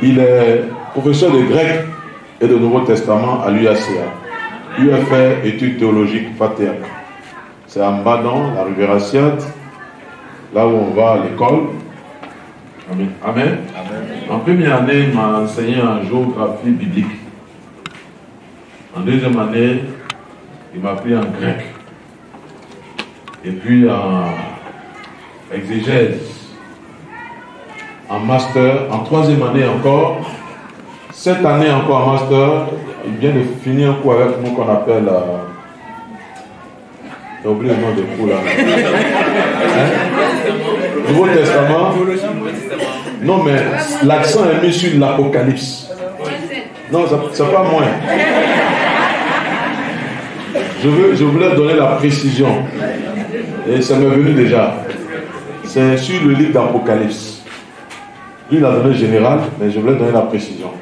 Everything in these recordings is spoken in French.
Il est professeur de grec et de Nouveau Testament à l'UACA. UFR, études théologiques FATEAC. C'est à Mbadan, la rivière Assiette, là où on va à l'école. Amen. Amen. En première année, il m'a enseigné en géographie biblique. En deuxième année, il m'a appris en grec. Et puis en exégèse. En master, en troisième année encore. Cette année encore en master, il vient de finir un cours avec nous qu'on appelle... j'ai oublié le nom des cours là. Hein? Nouveau Testament. Non, mais l'accent est mis sur l'Apocalypse. Non, c'est pas moi. Je voulais donner la précision. Et ça m'est venu déjà. C'est sur le livre d'Apocalypse. Lui, il a donné le général, mais je voulais donner la précision.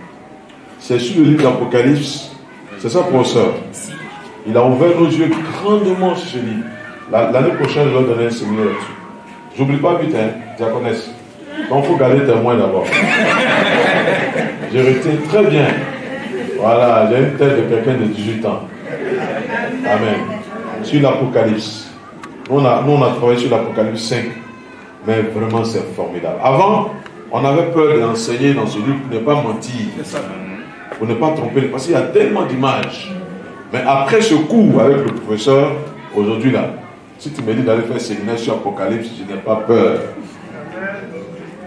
C'est sur le livre d'Apocalypse. C'est ça, professeur. Il a ouvert nos yeux grandement sur ce livre. L'année prochaine, je vais donner un séminaire là-dessus. J'oublie pas vite, hein, diaconesse. Donc, il faut garder témoin d'abord. J'ai retiens très bien. Voilà, j'ai une tête de quelqu'un de 18 ans. Amen. Sur l'Apocalypse. Nous, on a travaillé sur l'Apocalypse 5. Mais vraiment, c'est formidable. Avant, on avait peur de l'enseigner dans ce livre pour ne pas mentir. Pour ne pas tromper. Parce qu'il y a tellement d'images. Mais après ce cours avec le professeur, aujourd'hui là, si tu me dis d'aller faire un séminaire sur l'Apocalypse, je n'ai pas peur.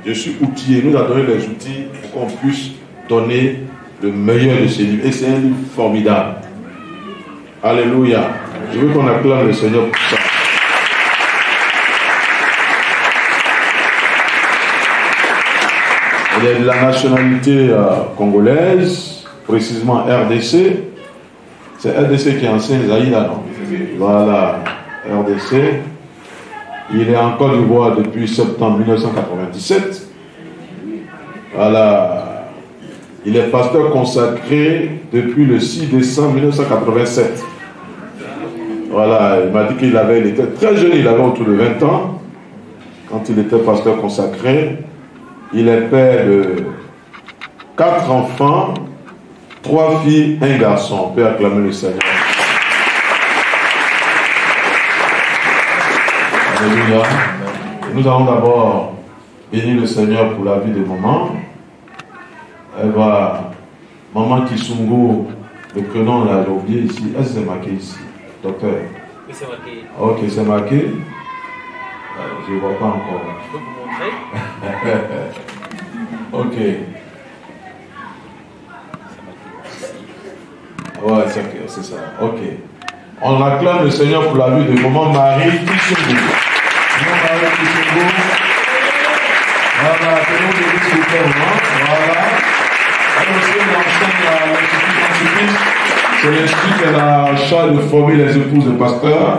Je suis outillé. Nous avons donné les outils pour qu'on puisse donner le meilleur de ces livres. Et c'est un livre formidable. Alléluia. Je veux qu'on acclame le Seigneur pour ça. Il est de la nationalité congolaise, précisément RDC. C'est RDC qui enseigne Zaïda, non? Voilà, RDC. Il est en Côte d'Ivoire depuis septembre 1997. Voilà. Il est pasteur consacré depuis le 6 décembre 1987. Voilà, il m'a dit qu'il était très jeune, il avait autour de 20 ans, quand il était pasteur consacré. Il est père de 4 enfants, 3 filles, 1 garçon. On peut acclamer le Seigneur. Alléluia. Nous allons d'abord bénir le Seigneur pour la vie de maman. Elle va, maman Kisungo, le prénom là, j'ai oublié ici. Est-ce que c'est marqué ici, docteur? Oui, c'est marqué. Ok, c'est marqué. Je ne vois pas encore. Je peux vous montrer? Ok. Ouais, c'est ça. Ok. On acclame le Seigneur pour la vie de maman Marie Kisungo. Maman Marie Kisungo. Voilà, que nous bénisse s'il vous plaît, voilà. Elle aussi, elle enseigne à l'Institut Saint-Sulpice. C'est l'institut qu'elle a charge de former les épouses de pasteurs,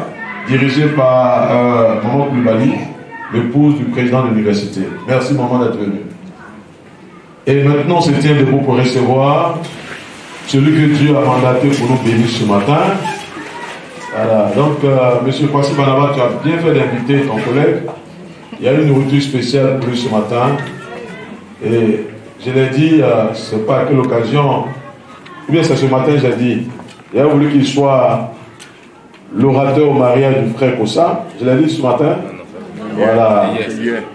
dirigé par Maman Koulibaly, l'épouse du président de l'université. Merci maman d'être venue. Et maintenant, on se tient debout pour recevoir celui que Dieu a mandaté pour nous bénir ce matin. Voilà. Donc, monsieur Kwasi Banaba, tu as bien fait d'inviter ton collègue. Il y a une nourriture spéciale pour lui ce matin. Et je l'ai dit, c'est pas à quelle occasion, ou bien c'est ce matin, j'ai dit, il a voulu qu'il soit l'orateur au mariage du frère Kossa. Je l'ai dit ce matin. Voilà.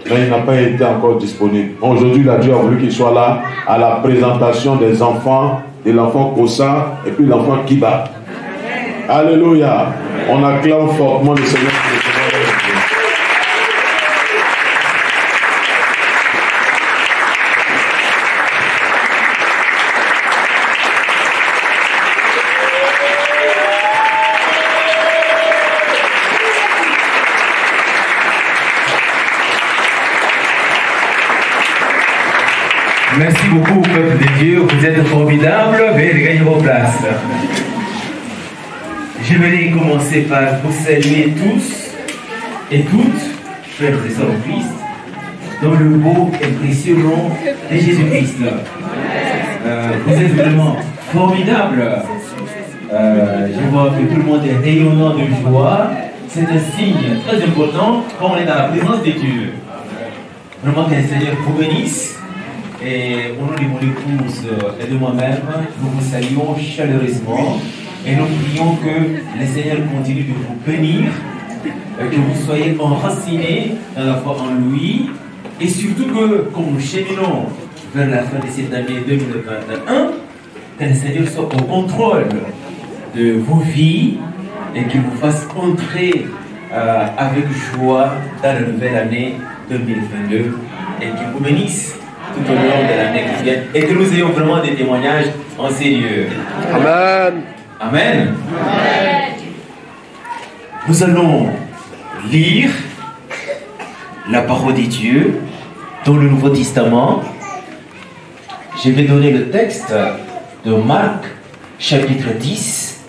Mais il n'a pas été encore disponible. Aujourd'hui, Dieu a voulu qu'il soit là à la présentation des enfants, de l'enfant Kossa et puis l'enfant Kiba. Alléluia. On acclame fortement le Seigneur. Merci beaucoup, peuple de Dieu. Vous êtes formidables. Veuillez gagner vos places. Je vais commencer par vous saluer tous et toutes, frères et sœurs en Christ, dans le beau et précieux nom de Jésus-Christ. Vous êtes vraiment formidables. Je vois que tout le monde est rayonnant de joie. C'est un signe très important quand on est dans la présence de Dieu. Vraiment que le Seigneur vous bénisse. Et au nom de mon épouse et de moi-même, nous vous saluons chaleureusement et nous prions que le Seigneur continue de vous bénir, que vous soyez enracinés dans la foi en lui et surtout que, comme nous cheminons vers la fin de cette année 2021, que le Seigneur soit au contrôle de vos vies et qu'il vous fasse entrer avec joie dans la nouvelle année 2022 et qu'il vous bénisse tout au long de l'année qui vient et que nous ayons vraiment des témoignages en ces lieux. Amen. Amen. Nous allons lire la parole de Dieu dans le Nouveau Testament. Je vais donner le texte de Marc, chapitre 10,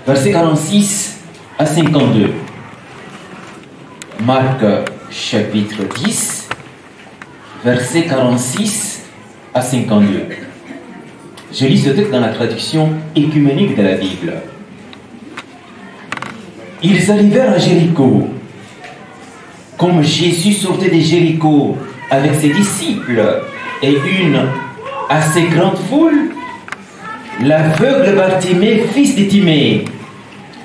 versets 46 à 52. Marc, chapitre 10, versets 46 à 52. Je lis ce texte dans la traduction écuménique de la Bible. Ils arrivèrent à Jéricho. Comme Jésus sortait de Jéricho avec ses disciples et une assez grande foule, l'aveugle Bartimée, fils de Timée,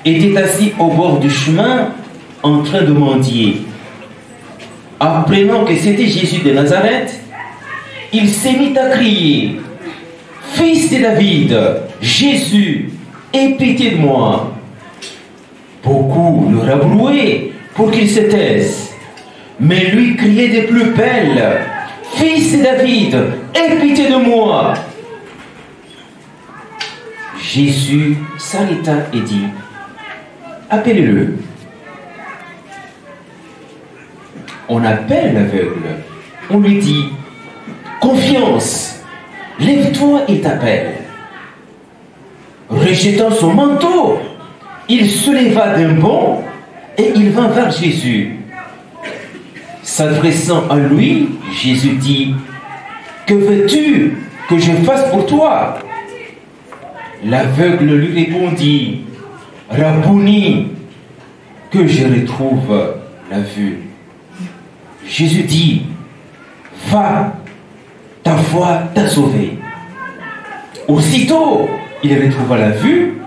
était assis au bord du chemin en train de mendier. Apprenant que c'était Jésus de Nazareth, il s'est mis à crier: « Fils de David, Jésus, aie pitié de moi. » Beaucoup le rabrouaient pour qu'il se taise, mais lui criait de plus belle: « Fils de David, aie pitié de moi. » Jésus s'arrêta et dit: « Appelez-le. » On appelle l'aveugle. On lui dit: « Confiance, lève-toi, il t'appelle. » Rejetant son manteau, il se leva d'un bond et il vint vers Jésus. S'adressant à lui, Jésus dit: « Que veux-tu que je fasse pour toi ?» L'aveugle lui répondit: « Rabouni, que je retrouve la vue. » Jésus dit: « Va, ta foi t'a sauvé. » Aussitôt, il retrouva la vue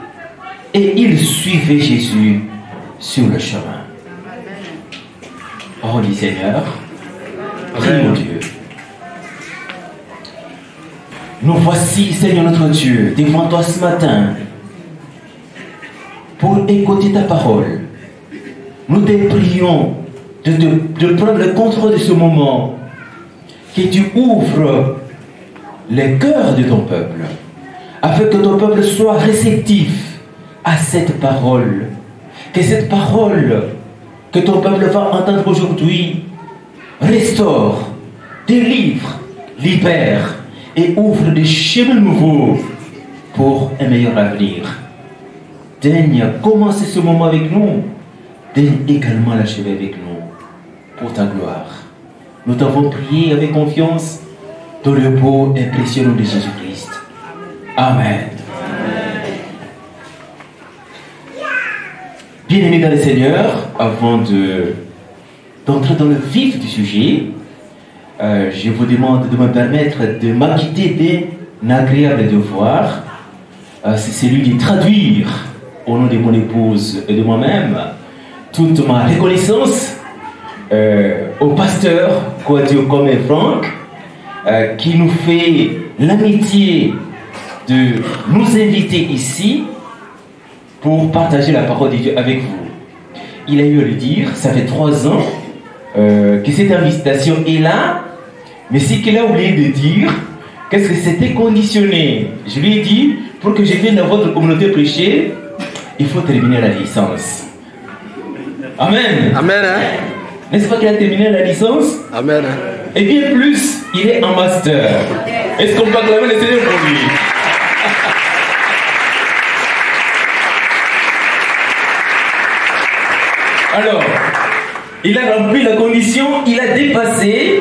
et il suivait Jésus sur le chemin. Parole du Seigneur, prions Dieu. Nous voici, Seigneur notre Dieu, devant toi ce matin pour écouter ta parole. Nous te prions de prendre le contrôle de ce moment, que tu ouvres les cœurs de ton peuple, afin que ton peuple soit réceptif à cette parole, que cette parole que ton peuple va entendre aujourd'hui restaure, délivre, libère et ouvre des chemins nouveaux pour un meilleur avenir. Daigne commencer ce moment avec nous, daigne également l'achever avec nous, pour ta gloire. Nous t'avons prié avec confiance dans le beau et précieux nom de Jésus-Christ. Amen. Bien-aimés dans le Seigneur, avant d'entrer dans le vif du sujet, je vous demande de me permettre de m'acquitter d'un agréable devoir. C'est celui de traduire, au nom de mon épouse et de moi-même, toute ma reconnaissance au pasteur Kouadio-Komé Franck, qui nous fait l'amitié de nous inviter ici pour partager la parole de Dieu avec vous. Il a eu à le dire, ça fait 3 ans que cette invitation est là, mais ce qu'il a oublié de dire, qu'est-ce que c'était conditionné. Je lui ai dit, pour que je vienne dans votre communauté prêcher, il faut terminer la licence. Amen. Amen. Hein? N'est-ce pas qu'il a terminé la licence? Amen. Et bien plus, il est en master. Est-ce qu'on peut acclamer le Seigneur pour lui? Alors, il a rempli la condition, il a dépassé.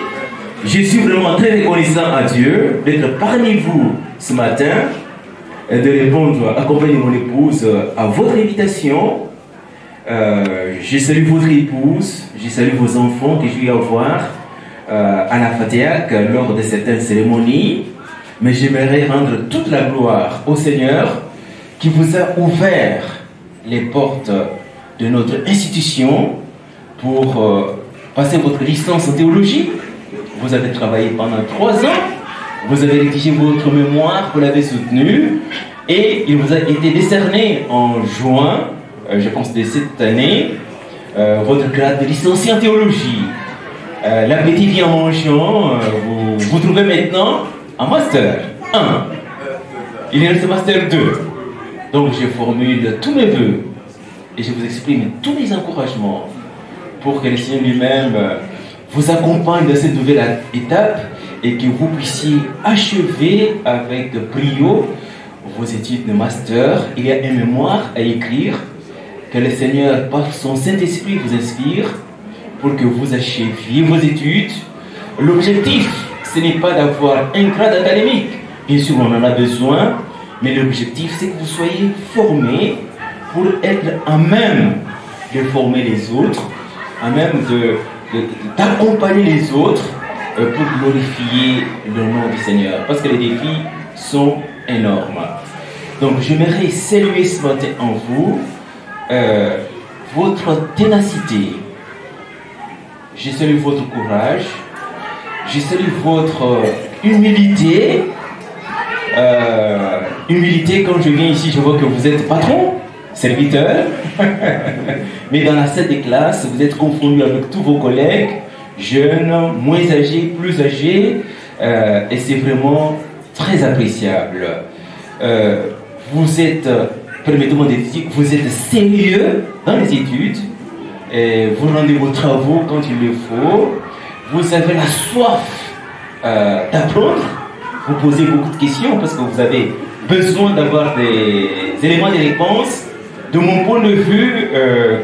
Je suis vraiment très reconnaissant à Dieu d'être parmi vous ce matin et de répondre, accompagner mon épouse à votre invitation. Je salue votre épouse, je salue vos enfants que je vais avoir. à la Fatihaque lors de certaines cérémonies, mais j'aimerais rendre toute la gloire au Seigneur qui vous a ouvert les portes de notre institution pour passer votre licence en théologie. Vous avez travaillé pendant 3 ans, vous avez rédigé votre mémoire, vous l'avez soutenu, et il vous a été décerné en juin, je pense de cette année, votre grade de licencié en théologie. L'appétit vient en mangeant, vous vous trouvez maintenant en master 1. Il reste master 2. Donc je formule tous mes vœux et je vous exprime tous mes encouragements pour que le Seigneur lui-même vous accompagne dans cette nouvelle étape et que vous puissiez achever avec brio vos études de master. Il y a un mémoire à écrire que le Seigneur, par son Saint-Esprit, vous inspire pour que vous acheviez vos études. L'objectif, ce n'est pas d'avoir un grade académique. Bien sûr, on en a besoin, mais l'objectif, c'est que vous soyez formés pour être à même de former les autres, à même d'accompagner les autres pour glorifier le nom du Seigneur. Parce que les défis sont énormes. Donc, j'aimerais saluer ce matin en vous votre ténacité. Je salue votre courage. Je salue votre humilité. Humilité, quand je viens ici, je vois que vous êtes patron, serviteur. Mais dans la salle de classe, vous êtes confondu avec tous vos collègues, jeunes, moins âgés, plus âgés. Et c'est vraiment très appréciable. Vous êtes, permettez-moi de dire, vous êtes sérieux dans les études. Et vous rendez vos travaux quand il le faut. Vous avez la soif d'apprendre. Vous posez beaucoup de questions parce que vous avez besoin d'avoir des éléments de réponse. De mon point de vue,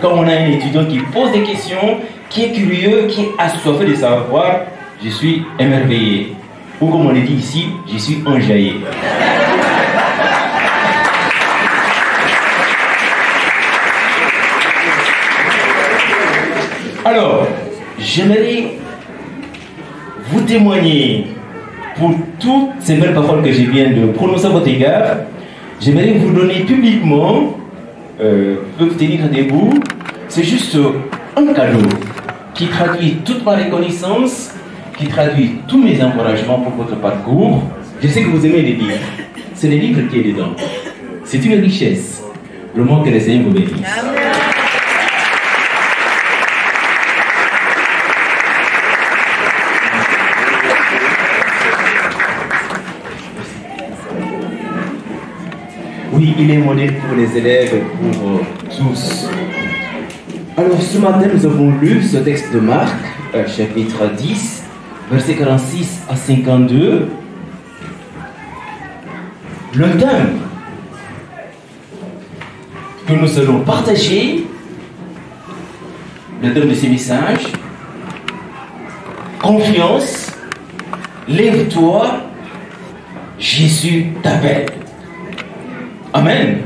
quand on a un étudiant qui pose des questions, qui est curieux, qui est assoiffé de savoir, je suis émerveillé. Ou comme on le dit ici, je suis enjaillé. Alors, j'aimerais vous témoigner pour toutes ces belles paroles que je viens de prononcer à votre égard. J'aimerais vous donner publiquement, vous tenir debout, c'est juste un cadeau qui traduit toute ma reconnaissance, qui traduit tous mes encouragements pour votre parcours. Je sais que vous aimez les livres. C'est les livres qui est dedans. C'est une richesse. Vraiment que le Seigneur vous bénisse. Oui, il est modèle pour les élèves, pour tous. Alors ce matin, nous avons lu ce texte de Marc, chapitre 10, versets 46 à 52. Le thème que nous allons partager, le thème de ces messages, confiance, lève-toi, Jésus t'appelle. Amen.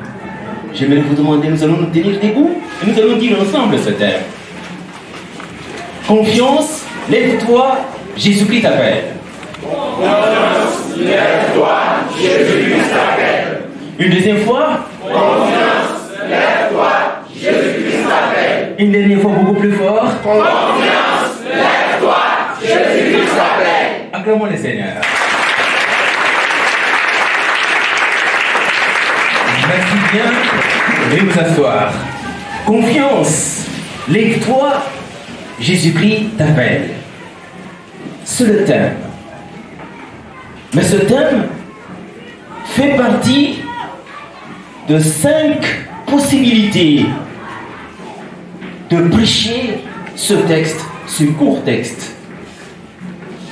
J'aimerais vous demander, nous allons nous tenir debout et nous allons dire ensemble ce terme. Confiance, lève-toi, Jésus-Christ t'appelle. Confiance, lève-toi, Jésus-Christ t'appelle. Une deuxième fois. Confiance, lève-toi, Jésus-Christ t'appelle. Une dernière fois beaucoup plus fort. Confiance, lève-toi, Jésus-Christ t'appelle. Acclamons le Seigneur. Merci bien. Veuillez vous asseoir. Confiance, lève-toi, Jésus-Christ t'appelle. C'est le thème. Mais ce thème fait partie de 5 possibilités de prêcher ce texte, ce court texte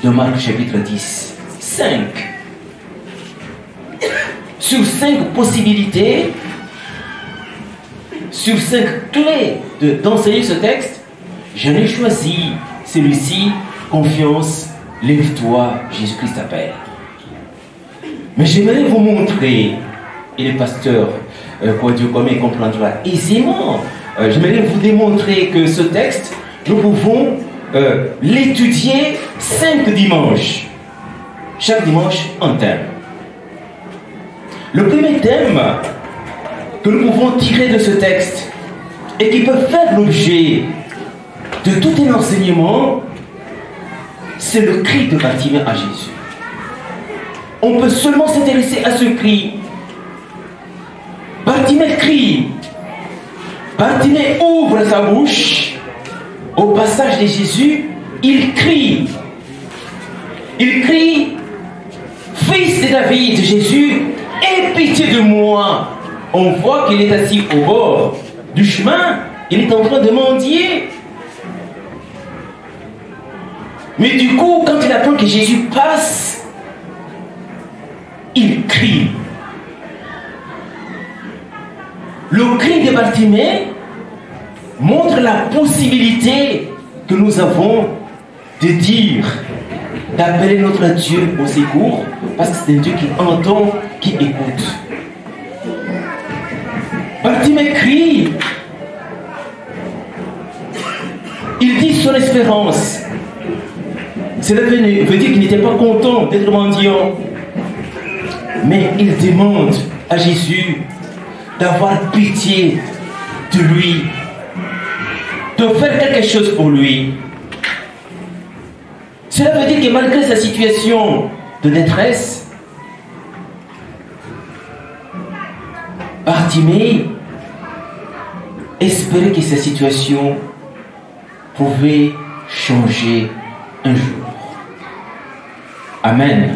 de Marc chapitre 10. 5. Sur 5 possibilités, sur 5 clés d'enseigner ce texte, j'en ai choisi celui-ci, confiance, lève-toi, Jésus-Christ t'appelle. Mais j'aimerais vous montrer, et le pasteur Dieu commun comprendra aisément, j'aimerais vous démontrer que ce texte, nous pouvons l'étudier 5 dimanches. Chaque dimanche, un thème. Le premier thème que nous pouvons tirer de ce texte et qui peut faire l'objet de tout un enseignement, c'est le cri de Bartimée à Jésus. On peut seulement s'intéresser à ce cri. Bartimée crie. Bartimée ouvre sa bouche. Au passage de Jésus, il crie. Il crie, Fils de David, Jésus, aie pitié de moi. On voit qu'il est assis au bord du chemin. Il est en train de mendier. Mais du coup, quand il attend que Jésus passe, il crie. Le cri de Bartimée montre la possibilité que nous avons de dire, d'appeler notre Dieu au secours, parce que c'est un Dieu qui entend, qui écoute. Bartimée crie. Il dit son espérance. Cela veut dire qu'il n'était pas content d'être mendiant. Mais il demande à Jésus d'avoir pitié de lui, de faire quelque chose pour lui. Cela veut dire que malgré sa situation de détresse, Bartimée espérait que sa situation pouvait changer un jour. Amen.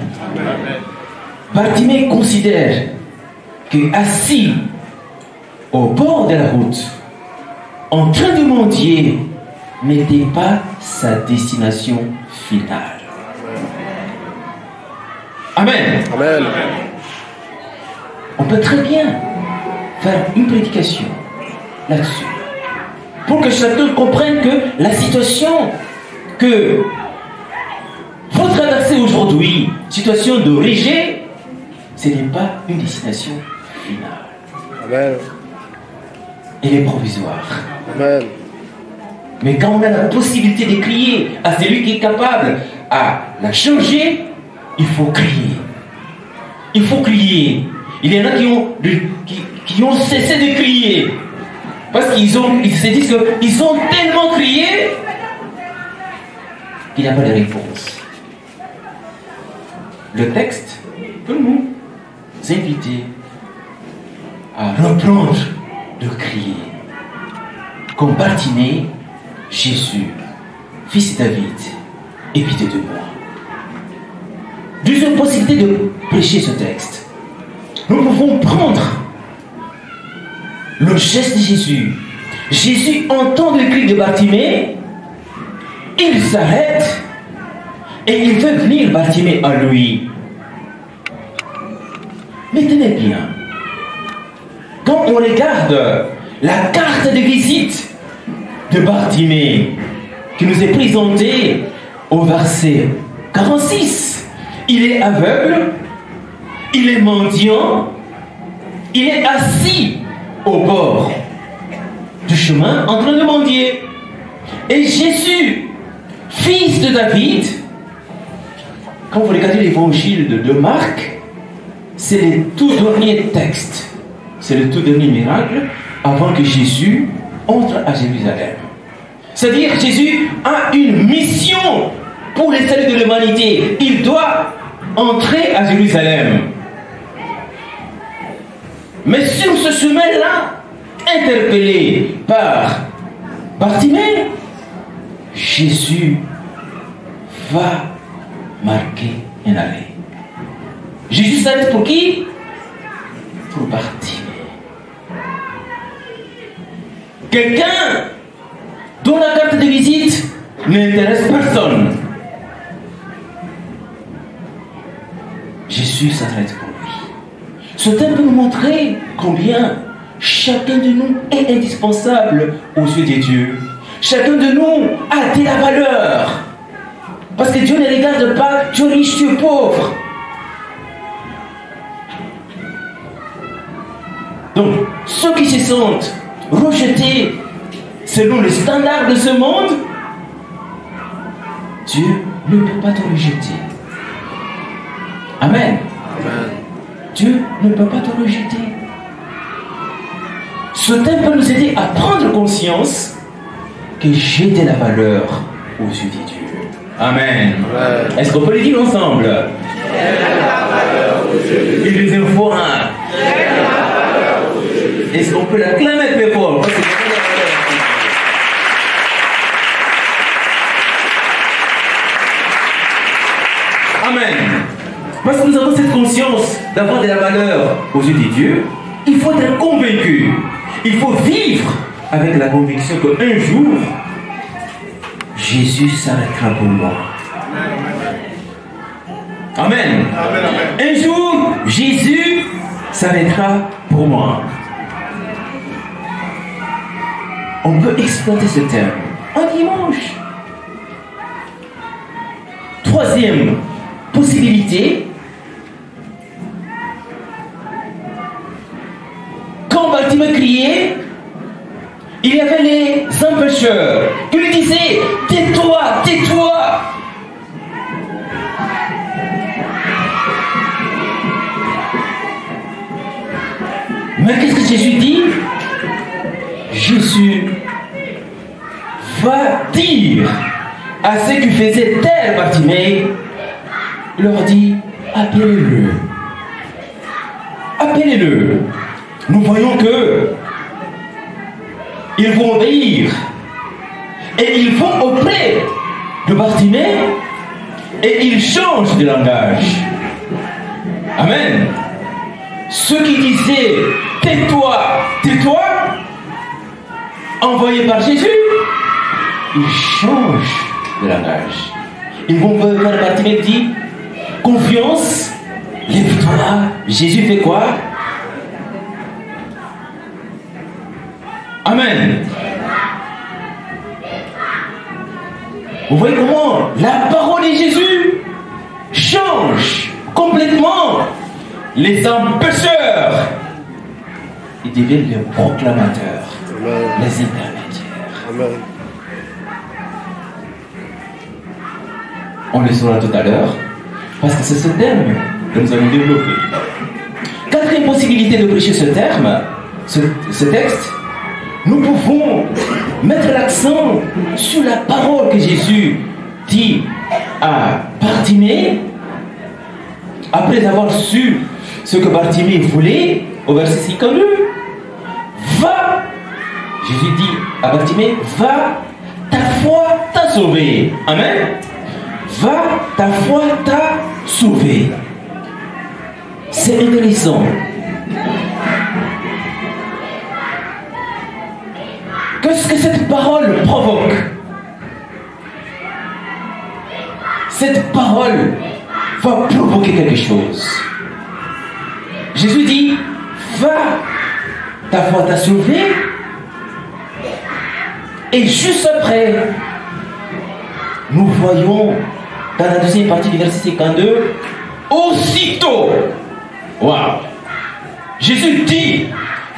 Bartimée considère que assis au bord de la route, en train de mendier, n'était pas sa destination finale. Amen. Amen. On peut très bien faire une prédication là-dessus, pour que chacun comprenne que la situation que vous traversez aujourd'hui, situation de rejet, ce n'est pas une destination finale. Amen. Elle est provisoire. Amen. Mais quand on a la possibilité de crier à celui qui est capable à la changer, il faut crier. Il faut crier. Il y en a qui ont cessé de crier. Parce qu'ils se disent qu'ils ont tellement crié qu'il n'y a pas de réponse. Le texte peut nous inviter à reprendre de crier. Comme Bartimée, Jésus, fils de David, aie pitié de moi. Deuxième possibilité de prêcher ce texte. Nous pouvons prendre le geste de Jésus. Jésus entend le cri de Bartimée, il s'arrête et il veut venir Bartimée à lui. Mais tenez bien, quand on regarde la carte de visite de Bartimée qui nous est présentée au verset 46, il est aveugle, il est mendiant, il est assis au bord du chemin en train de mendier. Et Jésus, fils de David, quand vous regardez l'évangile de Marc, c'est le tout dernier texte, c'est le tout dernier miracle avant que Jésus entre à Jérusalem. C'est-à-dire que Jésus a une mission pour les saluts de l'humanité. Il doit entrer à Jérusalem. Mais sur ce chemin-là, interpellé par Bartimée, Jésus va marquer un arrêt. Jésus s'arrête pour qui? Pour Bartimée. Quelqu'un dont la carte de visite n'intéresse personne. Jésus s'arrête pour lui. Ce thème peut nous montrer combien chacun de nous est indispensable aux yeux de Dieu. Chacun de nous a de la valeur. Parce que Dieu ne regarde pas Dieu riche, Dieu pauvre. Donc, ceux qui se sentent rejetés selon les standards de ce monde Dieu ne peut pas te rejeter. Amen. Amen. Dieu ne peut pas te rejeter. Ce thème peut nous aider à prendre conscience que j'ai de la valeur aux yeux de Dieu. Amen. Amen. Est-ce qu'on peut le dire ensemble? Et deuxième fois. Est-ce qu'on peut l'acclamer plus fort? Amen. Parce que nous avons cette conscience d'avoir de la valeur aux yeux de Dieu, il faut être convaincu. Il faut vivre avec la conviction qu'un jour, Jésus s'arrêtera pour moi. Amen. Un jour, Jésus s'arrêtera pour moi. On peut exploiter ce terme un dimanche. Troisième possibilité, quand Bartimée criait, il y avait les empêcheurs qui lui disaient « Tais-toi, tais-toi !» Mais qu'est-ce que Jésus dit? Jésus va dire à ceux qui faisaient taire Bartimée, il leur dit, appelez-le. Appelez-le. Nous voyons que ils vont obéir. Et ils vont auprès de Bartimée et ils changent de langage. Amen. Ceux qui disaient, tais-toi, tais-toi, envoyés par Jésus, ils changent de langage. Ils vont vers Bartimée et disent, confiance, lève-toi. Jésus fait quoi? Amen. Vous voyez comment la parole de Jésus change complètement les empêcheurs. Ils deviennent les proclamateurs, Amen. les intermédiaires. Amen. On le saura tout à l'heure, parce que c'est ce terme que nous allons développer. Quatrième possibilité de prêcher ce terme, ce texte, nous pouvons mettre l'accent sur la parole que Jésus dit à Bartimée, après avoir su ce que Bartimée voulait, au verset 52. Va, Jésus dit à Bartimée, va, ta foi t'a sauvé. Amen. Va, ta foi t'a sauvé. C'est intéressant. Qu'est-ce que cette parole provoque? Cette parole va provoquer quelque chose. Jésus dit, va, ta foi t'a sauvé. Et juste après, nous voyons dans la deuxième partie du verset 52, aussitôt, waouh, Jésus dit,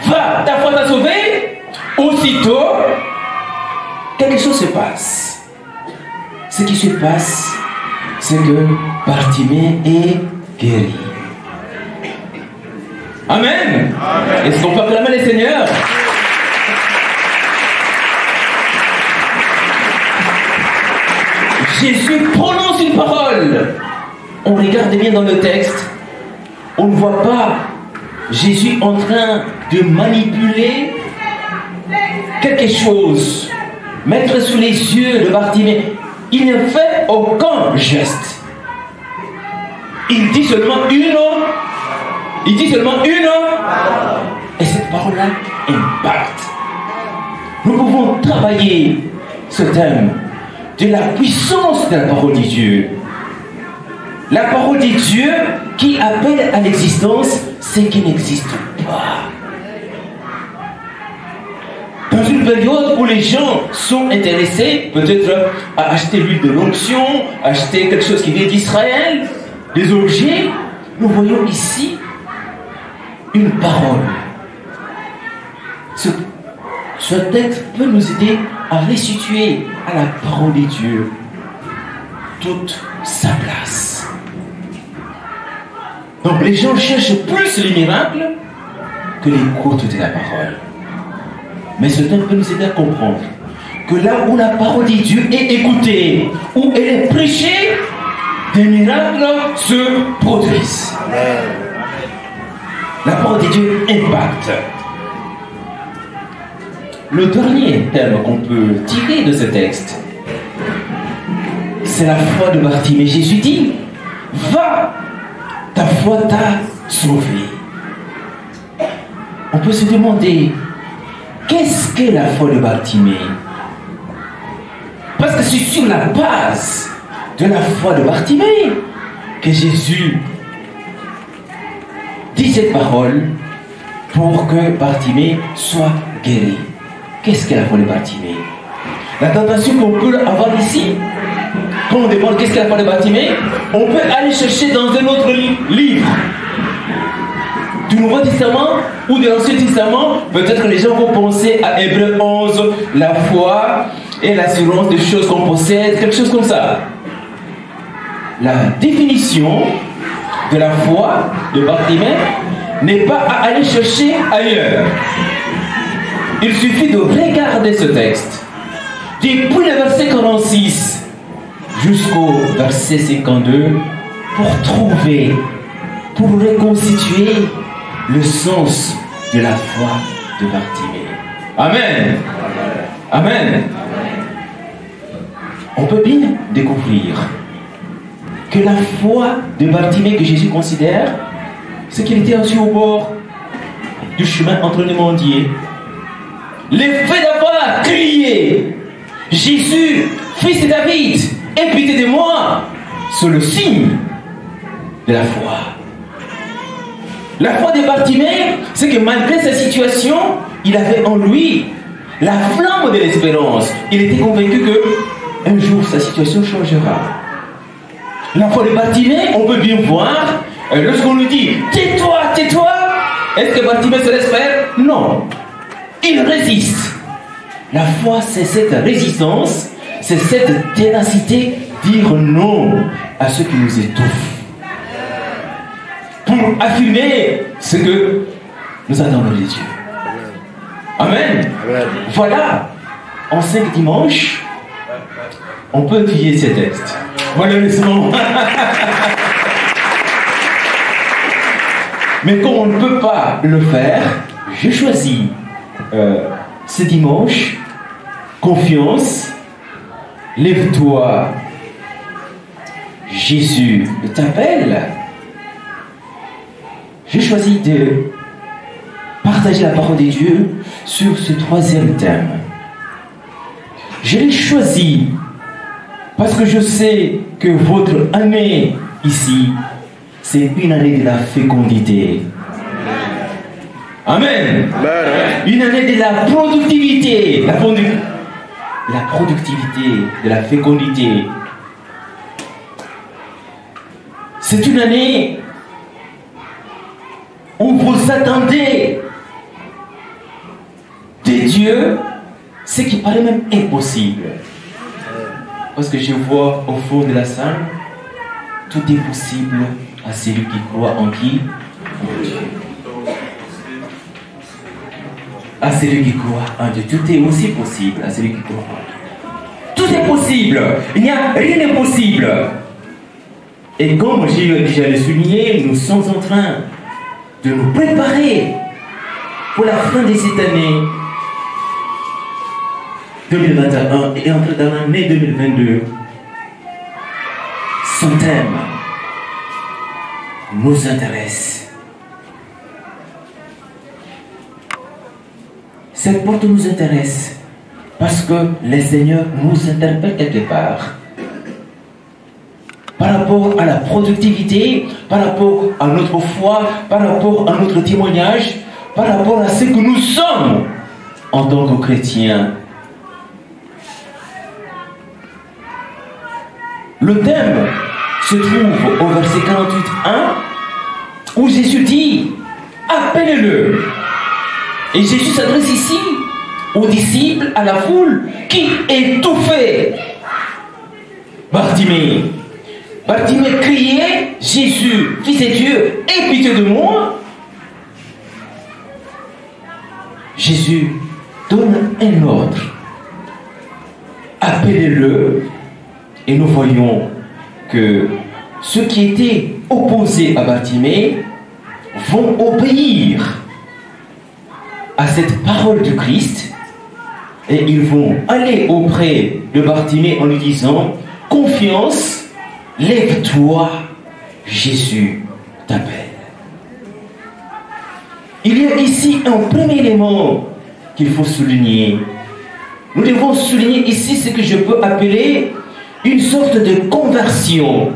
va, ta foi t'a sauvé. Aussitôt, quelque chose se passe. Ce qui se passe, c'est que Bartimée est guéri. Amen. Amen. Est-ce qu'on peut acclamer le Seigneur? Jésus prononce une parole. On regarde bien dans le texte. On ne voit pas Jésus en train de manipuler quelque chose, mettre sous les yeux de Bartimée. Il ne fait aucun geste. Il dit seulement une. Il dit seulement une. Et cette parole-là impacte. Nous pouvons travailler ce thème de la puissance de la parole de Dieu. La parole de Dieu qui appelle à l'existence ce qui n'existe pas. Dans une période où les gens sont intéressés peut-être à acheter l'huile de l'onction, acheter quelque chose qui vient d'Israël, des objets, nous voyons ici une parole. Ce texte peut nous aider à restituer à la parole de Dieu. toute sa place. Donc les gens cherchent plus les miracles que l'écoute de la parole. Mais ce temps peut nous aider à comprendre que là où la parole de Dieu est écoutée, où elle est prêchée, des miracles se produisent. La parole de Dieu impacte. Le dernier terme qu'on peut tirer de ce texte, c'est la foi de Bartimée. Jésus dit, va, ta foi t'a sauvé. On peut se demander, qu'est-ce qu'est la foi de Bartimée? Parce que c'est sur la base de la foi de Bartimée que Jésus dit cette parole pour que Bartimée soit guéri. Qu'est-ce qu'est la foi de Bartimée? La tentation qu'on peut avoir ici, quand on demande qu'est-ce qu'est la foi de Bartimée, on peut aller chercher dans un autre livre du Nouveau Testament ou de l'Ancien Testament. Peut-être que les gens vont penser à Hébreux 11, la foi et l'assurance des choses qu'on possède, quelque chose comme ça. La définition de la foi de Bartimée n'est pas à aller chercher ailleurs. Il suffit de regarder ce texte. Depuis le verset 46 jusqu'au verset 52 pour trouver, pour reconstituer le sens de la foi de Bartimée. Amen. Amen. On peut bien découvrir que la foi de Bartimée que Jésus considère, c'est qu'il était assis au bord du chemin entre les mendiers. L'effet d'avoir crié « Jésus, fils de David, aie pitié de moi », c'est le signe de la foi. La foi de Bartimée, c'est que malgré sa situation, il avait en lui la flamme de l'espérance. Il était convaincu que un jour sa situation changera. La foi de Bartimée, on peut bien voir, lorsqu'on lui dit « Tais-toi, tais-toi », est-ce que Bartimée se laisse faire? Non. Il résiste. La foi, c'est cette résistance, c'est cette ténacité, dire non à ce qui nous étouffe. Pour affirmer ce que nous attendons de Dieu. Amen. Amen. Voilà, en 5 dimanches, on peut étudier ces textes. Malheureusement. Mais comme on ne peut pas le faire, j'ai choisi ce dimanche, confiance, lève-toi, Jésus t'appelle. J'ai choisi de partager la parole de Dieu sur ce 3e thème. Je l'ai choisi parce que je sais que votre année ici, c'est une année de la fécondité. Amen. Une année de la productivité. La productivité, de la fécondité. C'est une année où vous attendez de Dieu ce qui paraît même impossible. Parce que je vois au fond de la salle, tout est possible à celui qui croit en qui? En Dieu. À celui qui croit en Dieu. Tout est aussi possible à celui qui croit en Dieu. Tout est possible. Il n'y a rien d'impossible. Et comme j'ai déjà le souligné, nous sommes en train de nous préparer pour la fin de cette année 2021 et entrer dans l'année 2022. Son thème nous intéresse. Cette porte nous intéresse parce que le Seigneur nous interpelle quelque part. Par rapport à la productivité, par rapport à notre foi, par rapport à notre témoignage, par rapport à ce que nous sommes en tant que chrétiens. Le thème se trouve au verset 48.1 où Jésus dit « Appelez-le ». Et Jésus s'adresse ici aux disciples, à la foule qui étouffait. Bartimée. Bartimée criait, Jésus, fils de Dieu, aie pitié de moi. Jésus donne un ordre. Appelez-le. Et nous voyons que ceux qui étaient opposés à Bartimée vont obéir à cette parole du Christ et ils vont aller auprès de Bartimée en lui disant: confiance, lève-toi, Jésus t'appelle. Il y a ici un premier élément qu'il faut souligner. Nous devons souligner ici ce que je peux appeler une sorte de conversion,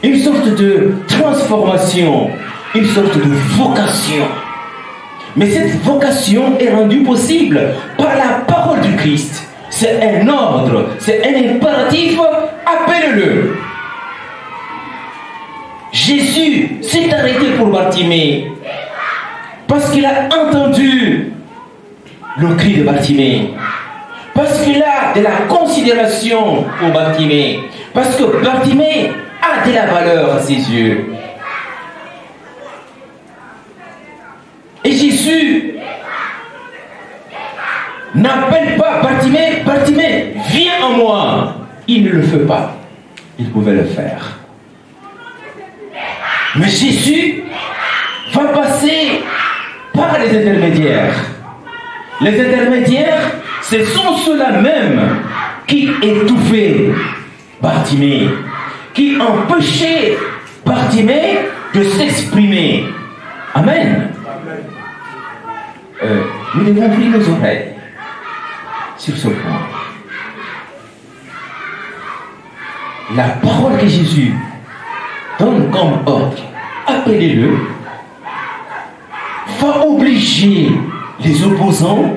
une sorte de transformation, une sorte de vocation. Mais cette vocation est rendue possible par la parole du Christ. C'est un ordre, c'est un impératif, appelle-le. Jésus s'est arrêté pour Bartimée parce qu'il a entendu le cri de Bartimée, parce qu'il a de la considération pour Bartimée, parce que Bartimée a de la valeur à ses yeux. Et Jésus n'appelle pas Bartimée, Bartimée, viens en moi. Il ne le fait pas. Il pouvait le faire. Mais Jésus va passer par les intermédiaires. Les intermédiaires, ce sont ceux-là même qui étouffaient Bartimée, qui empêchaient Bartimée de s'exprimer. Amen. Nous devons ouvrir nos oreilles sur ce point. La parole que Jésus donne comme ordre, appelez-le, va obliger les opposants,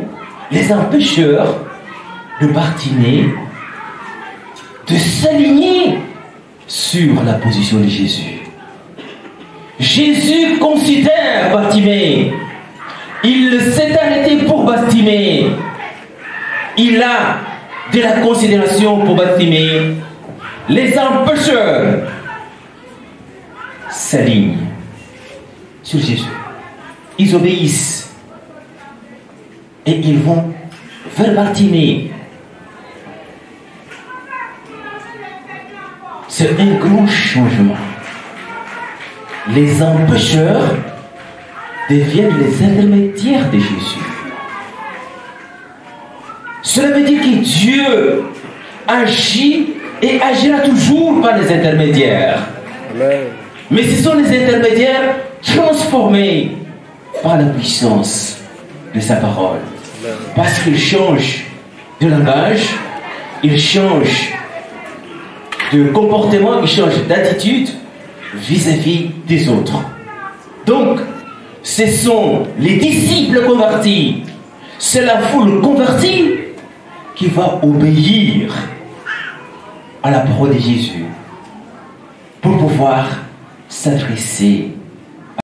les empêcheurs de Bartimée de s'aligner sur la position de Jésus. Jésus considère Bartimée. Il s'est arrêté pour Bartimée. Il a de la considération pour Bartimée. Les empêcheurs s'alignent sur Jésus. Ils obéissent. Et ils vont vers Bartimée. C'est un grand changement. Les empêcheurs deviennent les intermédiaires de Jésus. Cela veut dire que Dieu agit et agira toujours par les intermédiaires. Amen. Mais ce sont les intermédiaires transformés par la puissance de sa parole. Amen. Parce qu'il change de langage, il change de comportement, il change d'attitude vis-à-vis des autres. Donc, ce sont les disciples convertis, c'est la foule convertie qui va obéir à la parole de Jésus pour pouvoir s'adresser